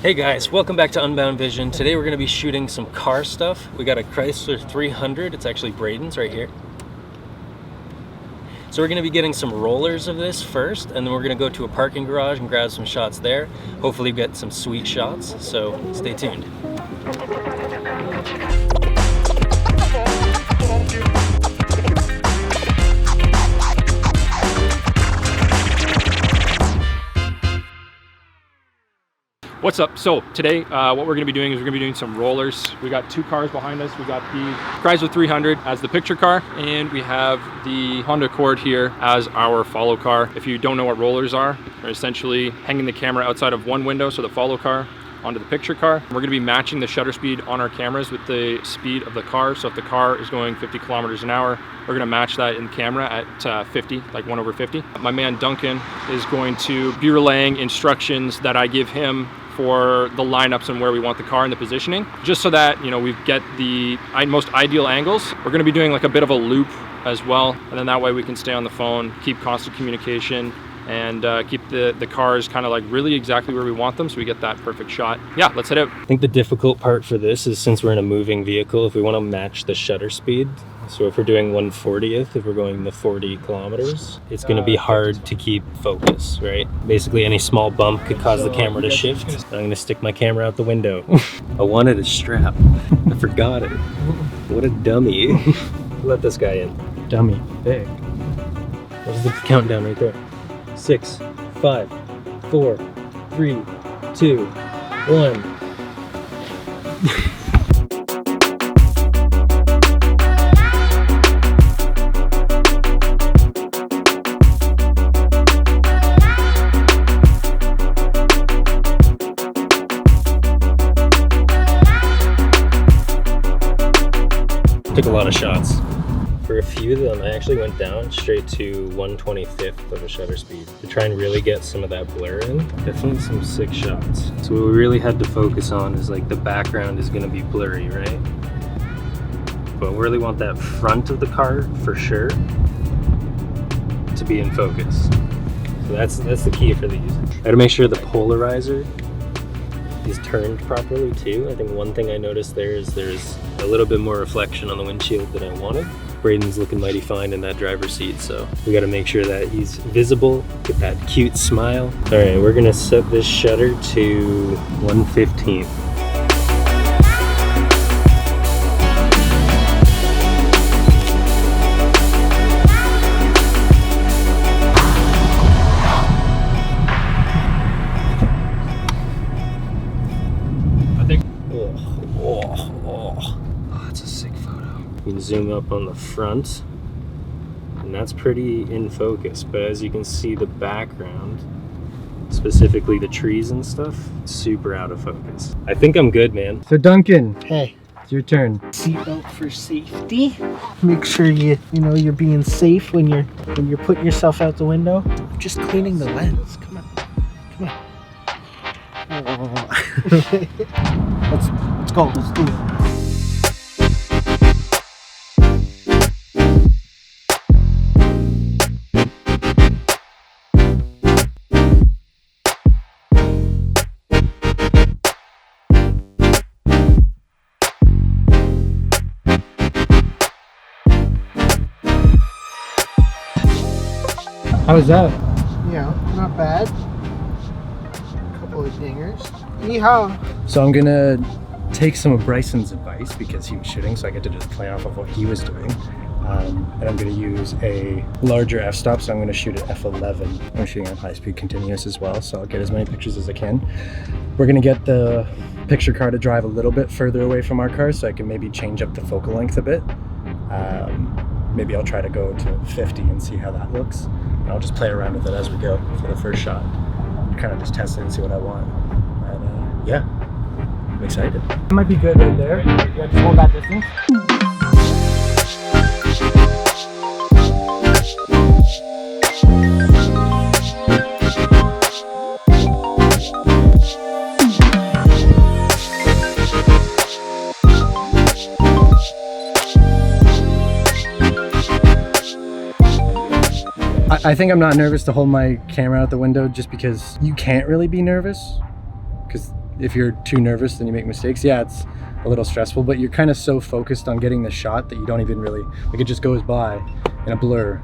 Hey guys, welcome back to Unbound Vision. Today we're going to be shooting some car stuff. We got a Chrysler 300, it's actually Brayden's right here. So we're going to be getting some rollers of this first, and then we're going to go to a parking garage and grab some shots there. Hopefully get some sweet shots, so stay tuned. What's up? So today what we're going to be doing is we're going to be doing some rollers. We got two cars behind us. We got the Chrysler 300 as the picture car, and we have the Honda Accord here as our follow car. If you don't know what rollers are, they're essentially hanging the camera outside of one window, so the follow car onto the picture car. We're going to be matching the shutter speed on our cameras with the speed of the car. So if the car is going 50 kilometers an hour, we're going to match that in camera at 50, like 1/50. My man Duncan is going to be relaying instructions that I give him for the lineups and where we want the car and the positioning, just so that, you know, we get the most ideal angles. We're going to be doing like a bit of a loop as well, and then that way we can stay on the phone, keep constant communication, and keep the cars kind of like really exactly where we want them, so we get that perfect shot. Yeah, let's head out. I think the difficult part for this is, since we're in a moving vehicle, if we want to match the shutter speed, so if we're doing 1/40th, if we're going the 40 kilometers, it's going to be hard to keep focus, right? Basically any small bump could cause the camera to shift. I'm going to stick my camera out the window. I wanted a strap. I forgot it. What a dummy. Let this guy in. Dummy. Big. What's the countdown right there? 6, 5, 4, 3, 2, 1. Took a lot of shots. For a few of them, I actually went down straight to 1/25th of a shutter speed to try and really get some of that blur in. Definitely some sick shots. So what we really had to focus on is like the background is going to be blurry, right? But we really want that front of the car for sure to be in focus. So that's the key for these. I gotta make sure the polarizer is turned properly too. I think one thing I noticed there is there's a little bit more reflection on the windshield than I wanted. Brayden's looking mighty fine in that driver's seat, so we gotta make sure that he's visible, get that cute smile. All right, we're gonna set this shutter to 1/15. You can zoom up on the front, and that's pretty in focus, but as you can see, the background, specifically the trees and stuff, super out of focus. I think I'm good, man. So Duncan, hey, it's your turn. Seatbelt for safety. Make sure you know you're being safe when you're putting yourself out the window. I'm just cleaning the lens. Come on. Oh. Let's go. Let's do it. How was that? Yeah, not bad. A couple of dingers. Yeehaw. So I'm gonna take some of Bryson's advice because he was shooting, so I get to just play off of what he was doing. And I'm gonna use a larger f-stop, so I'm gonna shoot at f11. I'm shooting on high-speed continuous as well, so I'll get as many pictures as I can. We're gonna get the picture car to drive a little bit further away from our car, so I can maybe change up the focal length a bit. Maybe I'll try to go to 50 and see how that looks. And I'll just play around with it as we go for the first shot. Kind of just test it and see what I want. And yeah, I'm excited. That might be good right there. Yeah, just hold that distance. I think I'm not nervous to hold my camera out the window just because you can't really be nervous because if you're too nervous, then you make mistakes. Yeah, it's a little stressful, but you're kind of so focused on getting the shot that you don't even really, like, it just goes by in a blur,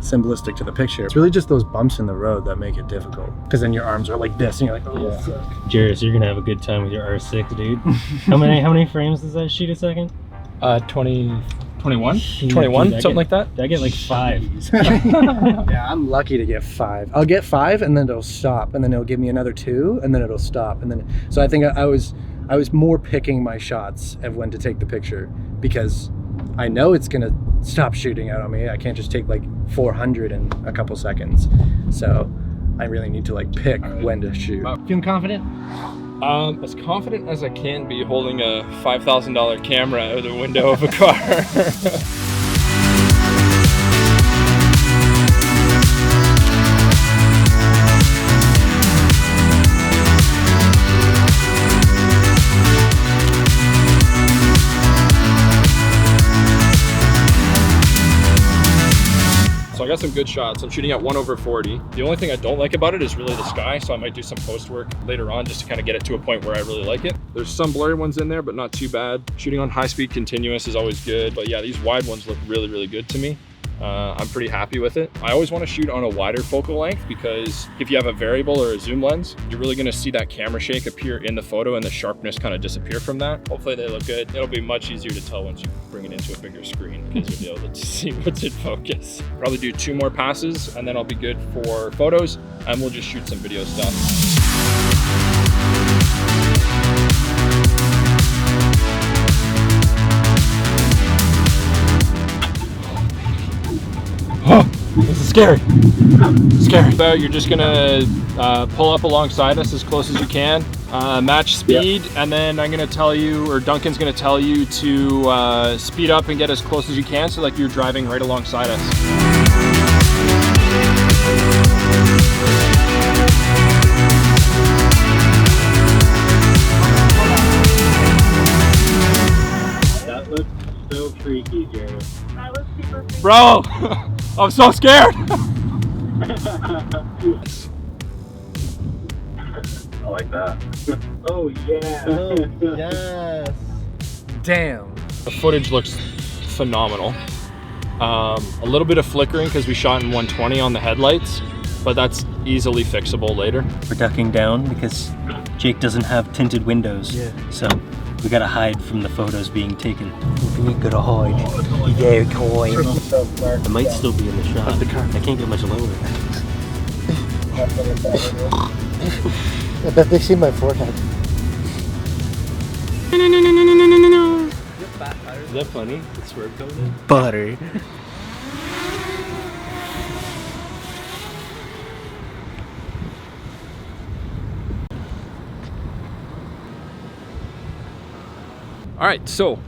symbolistic to the picture. It's really just those bumps in the road that make it difficult, because then your arms are like this and you're like, oh, fuck. Jairus, you're gonna have a good time with your R6, dude. How many frames does that shoot a second? 21, Dude, 21, I something get- like that. I get like 5. Yeah, I'm lucky to get 5. I'll get 5 and then it'll stop, and then it'll give me another 2 and then it'll stop, and then so I think I was more picking my shots of when to take the picture, because I know it's gonna stop shooting out on me. I can't just take like 400 in a couple seconds, so I really need to like pick when to shoot. Feeling confident? As confident as I can be holding a $5,000 camera out of the window of a car. So I got some good shots. I'm shooting at 1/40. The only thing I don't like about it is really the sky, so I might do some post work later on just to kind of get it to a point where I really like it. There's some blurry ones in there, but not too bad. Shooting on high speed continuous is always good, but yeah, these wide ones look really, really good to me. I'm pretty happy with it. I always want to shoot on a wider focal length, because if you have a variable or a zoom lens, you're really going to see that camera shake appear in the photo and the sharpness kind of disappear from that. Hopefully they look good. It'll be much easier to tell once you bring it into a bigger screen, because you'll be able to see what's in focus. Probably do 2 more passes and then I'll be good for photos, and we'll just shoot some video stuff. This is scary. Scary. So you're just gonna pull up alongside us as close as you can, match speed, and then I'm gonna tell you, or Duncan's gonna tell you to speed up and get as close as you can, so like you're driving right alongside us. That looked so freaky, Jairus. That was super freaky. Bro, I'm so scared. I like that. Oh yeah. Yes. Damn. The footage looks phenomenal. A little bit of flickering because we shot in 120 on the headlights, but that's easily fixable later. We're ducking down because Jake doesn't have tinted windows. Yeah. So we gotta hide from the photos being taken. We gotta hide. Yeah, coin. I might still be in the shot. I can't get much lower. I bet they see my forehead. Is that funny? The swerve cone? Butter. All right, so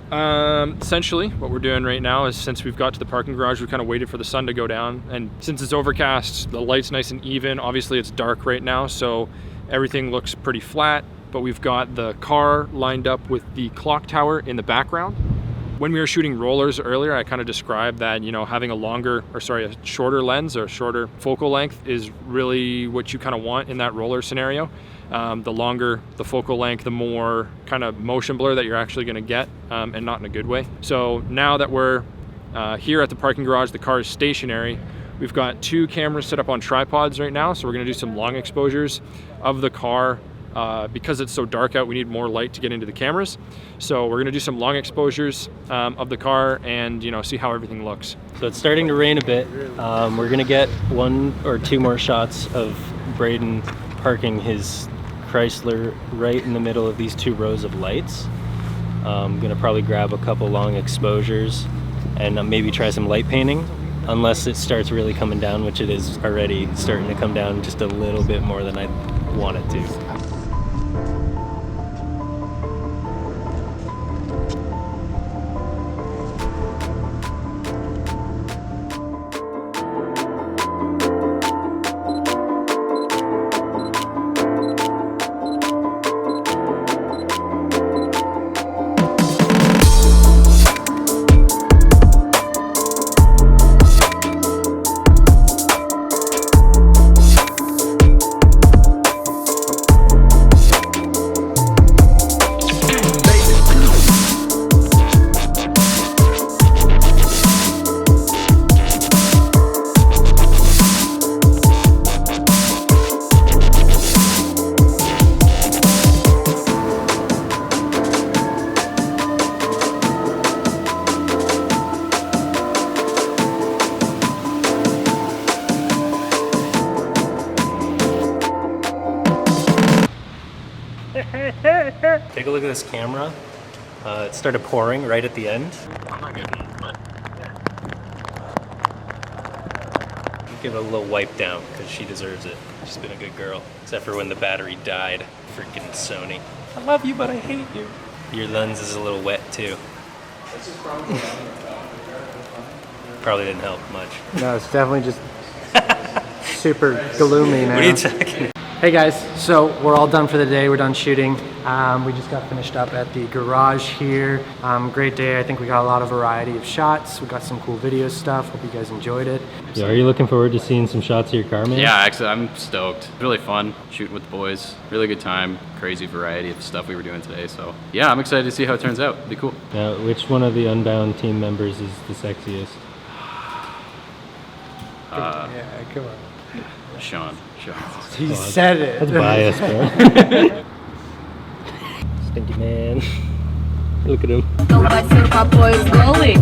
essentially what we're doing right now is, since we've got to the parking garage, we kind of waited for the sun to go down, and since it's overcast, the light's nice and even. Obviously it's dark right now, so everything looks pretty flat, but we've got the car lined up with the clock tower in the background. When we were shooting rollers earlier, I kind of described that, you know, having a shorter lens or shorter focal length is really what you kind of want in that roller scenario. The longer the focal length, the more kind of motion blur that you're actually going to get, and not in a good way. So now that we're here at the parking garage, the car is stationary. We've got 2 cameras set up on tripods right now, so we're going to do some long exposures of the car. Because it's so dark out, we need more light to get into the cameras. So we're going to do some long exposures of the car and, you know, see how everything looks. So it's starting to rain a bit. We're gonna get 1 or 2 more shots of Brayden parking his Chrysler right in the middle of these 2 rows of lights. I'm gonna probably grab a couple long exposures and maybe try some light painting, unless it starts really coming down, which it is already starting to come down just a little bit more than I want it to. Take a look at this camera. It started pouring right at the end. I'm not getting it, but Give it a little wipe down because she deserves it. She's been a good girl, except for when the battery died. Freaking Sony. I love you, but I hate you. Your lens is a little wet too. Probably didn't help much. No, it's definitely just super gloomy now. What are you talking? Hey guys, so we're all done for the day. We're done shooting. We just got finished up at the garage here. Great day. I think we got a lot of variety of shots. We got some cool video stuff. Hope you guys enjoyed it. Yeah, are you looking forward to seeing some shots of your car, man? Yeah, actually, I'm stoked. Really fun shooting with the boys. Really good time. Crazy variety of stuff we were doing today. So yeah, I'm excited to see how it turns out. It'll be cool. Now, which one of the Unbound team members is the sexiest? Yeah, come on. Sean. He said it. That's biased, bro. Stinky man. Look at him. Don't let my boys going.